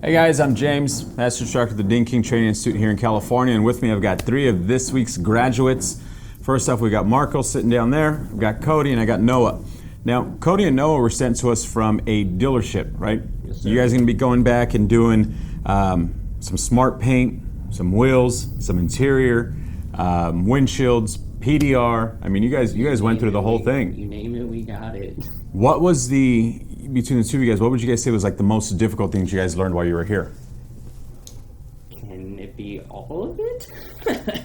Hey guys, I'm James, Master Instructor at the Dean King Training Institute here in California, and with me I've got three of this week's graduates. First off, we got Marco sitting down there, I've got Cody, and I got Noah. Now, Cody and Noah were sent to us from a dealership, right? Yes, sir. You guys are going to be going back and doing some smart paint, some wheels, some interior, windshields, PDR. I mean, you guys went through the whole thing. You name it, we got it. What was between the two of you guys, what would you guys say was like the most difficult things you guys learned while you were here? Can it be all of it?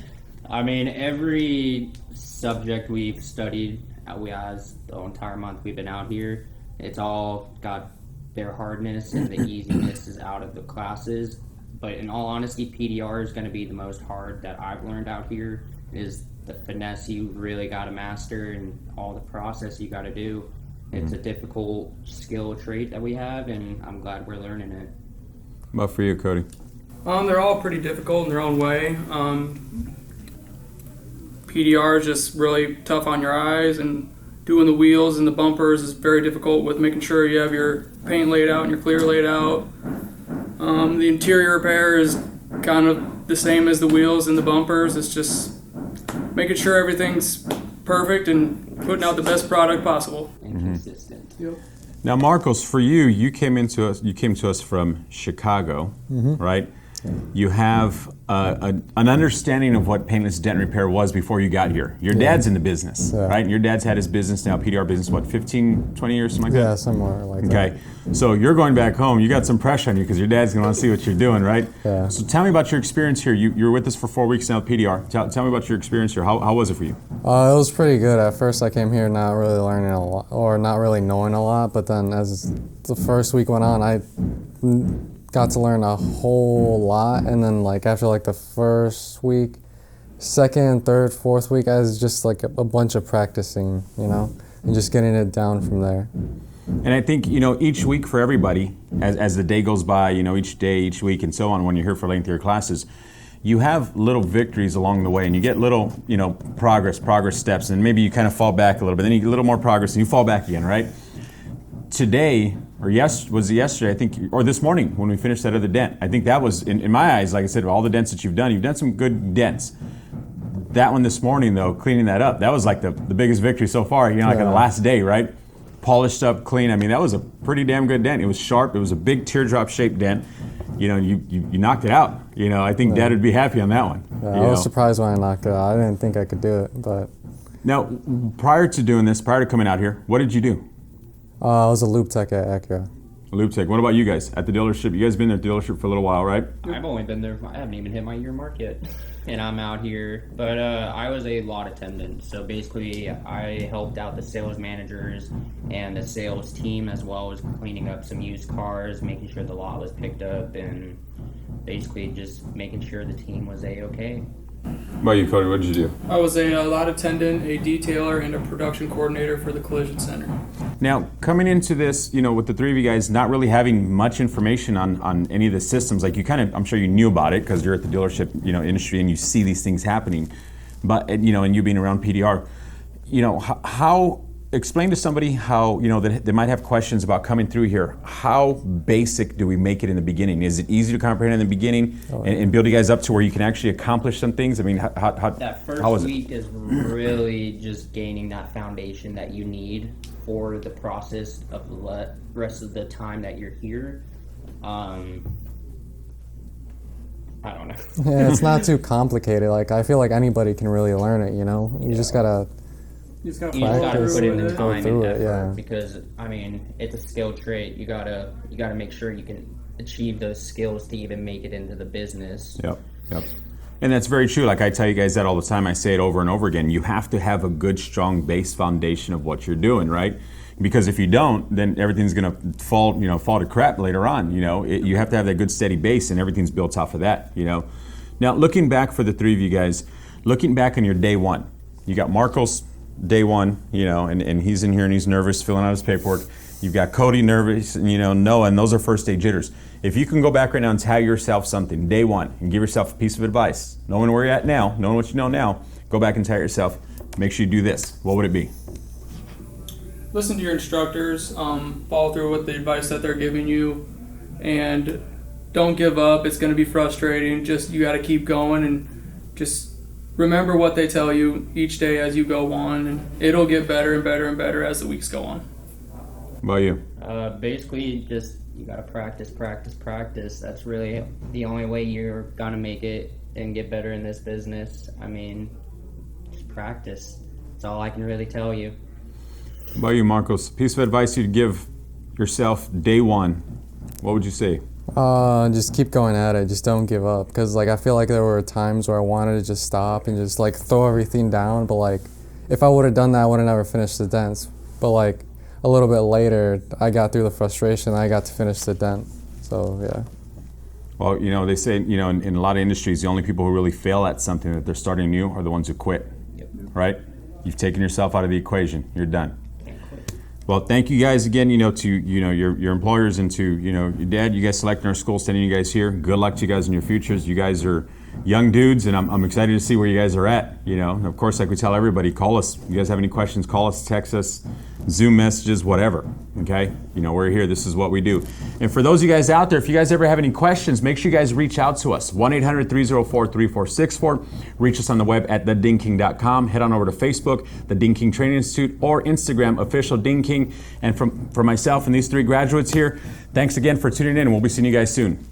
I mean, every subject we've studied, as the entire month we've been out here, it's all got their hardness and the easiness is out of the classes. But in all honesty, PDR is going to be the most hard that I've learned out here, is the finesse you really got to master and all the process you got to do. It's a difficult skill trait that we have, and I'm glad we're learning it. What for you, Cody? They're all pretty difficult in their own way. PDR is just really tough on your eyes, and doing the wheels and the bumpers is very difficult with making sure you have your paint laid out and your clear laid out. The interior repair is kind of the same as the wheels and the bumpers. It's just making sure everything's perfect and putting out the best product possible. And consistent. Yep. Now, Marcos, for you, you came to us from Chicago, right? You have an understanding of what paintless dent repair was before you got here. Your dad's in the business, right? And your dad's had his business now, PDR business, what, 15, 20 years, something like that? Yeah, somewhere like that. Okay, so you're going back home. You got some pressure on you because your dad's going to want to see what you're doing, right? Yeah. So tell me about your experience here. You were with us for 4 weeks now with PDR. Tell me about your experience here. How was it for you? It was pretty good. At first I came here not really learning a lot, or not really knowing a lot, but then as the first week went on, I got to learn a whole lot, and then like after like the first week, second, third, fourth week, I was just like a bunch of practicing, and just getting it down from there. And I think, each week for everybody, as the day goes by, each day, each week, and so on, when you're here for lengthier classes, you have little victories along the way, and you get little, progress steps, and maybe you kind of fall back a little bit, then you get a little more progress, and you fall back again, right? Today, was it yesterday, I think, or this morning when we finished that other dent, I think that was, in my eyes, like I said, all the dents that you've done some good dents. That one this morning, though, cleaning that up, that was like the biggest victory so far, like on the last day, right? Polished up, clean. I mean, that was a pretty damn good dent. It was sharp. It was a big teardrop-shaped dent. You knocked it out. I think Dad would be happy on that one. Yeah, I was surprised when I knocked it out. I didn't think I could do it, but. Now, prior to coming out here, what did you do? I was a loop tech at Acura. Loop tech. What about you guys at the dealership? You guys been at the dealership for a little while, right? I've only been there, I haven't even hit my year mark yet, and I'm out here. But I was a lot attendant, so basically I helped out the sales managers and the sales team, as well as cleaning up some used cars, making sure the lot was picked up, and basically just making sure the team was A-okay. What about you, Cody? What did you do? I was a lot attendant, a detailer, and a production coordinator for the collision center. Now, coming into this, with the three of you guys not really having much information on any of the systems, like you kind of, I'm sure you knew about it because you're at the dealership, industry, and you see these things happening. But, and you being around PDR, how explain to somebody how, that they might have questions about coming through here. How basic do we make it in the beginning? Is it easy to comprehend in the beginning and build you guys up to where you can actually accomplish some things? I mean, how that first how is week is really just gaining that foundation that you need for the process of the rest of the time that you're here. I don't know. Yeah, it's not too complicated. Like, I feel like anybody can really learn it, You just gotta. You just gotta put in the time and effort, yeah. because it's a skill trait. You gotta make sure you can achieve those skills to even make it into the business. Yep. And that's very true. Like I tell you guys that all the time. I say it over and over again. You have to have a good, strong base foundation of what you're doing, right? Because if you don't, then everything's gonna fall to crap later on. You have to have that good, steady base, and everything's built off of that. Now, looking back for the three of you guys, looking back on your day one, you got Marcos. Day one, and he's in here and he's nervous filling out his paperwork. You've got Cody nervous, and Noah, and those are first day jitters. If you can go back right now and tell yourself something, day one, and give yourself a piece of advice, knowing where you're at now, knowing what you know now, go back and tell yourself, make sure you do this. What would it be? Listen to your instructors, follow through with the advice that they're giving you, and don't give up. It's going to be frustrating. Just you got to keep going and just remember what they tell you each day as you go on, and it'll get better and better and better as the weeks go on. What about you? Basically, just you gotta practice, practice, practice. That's really the only way you're gonna make it and get better in this business. I mean, just practice. That's all I can really tell you. What about you, Marcos? Piece of advice you'd give yourself day one, what would you say? Just keep going at it. Just don't give up. Cause like I feel like there were times where I wanted to just stop and just like throw everything down. But like if I would have done that, I would have never finished the dents. But like a little bit later, I got through the frustration. I got to finish the dent. So yeah. Well, you know, they say, you know, in a lot of industries, the only people who really fail at something that they're starting new are the ones who quit. Yep. Right? You've taken yourself out of the equation. You're done. Can't quit. Well, thank you guys again, you know, to, you know, your employers and to, you know, your dad, you guys selecting our school, sending you guys here. Good luck to you guys in your futures. You guys are young dudes, and I'm excited to see where you guys are at, you know. And of course, like we tell everybody, call us. You guys have any questions, call us, text us, Zoom messages, whatever, okay? You know, we're here. This is what we do. And for those of you guys out there, if you guys ever have any questions, make sure you guys reach out to us, 1-800-304-3464. Reach us on the web at thedingking.com. Head on over to Facebook, the Ding King Training Institute, or Instagram, official Ding King. And for myself and these three graduates here, thanks again for tuning in, and we'll be seeing you guys soon.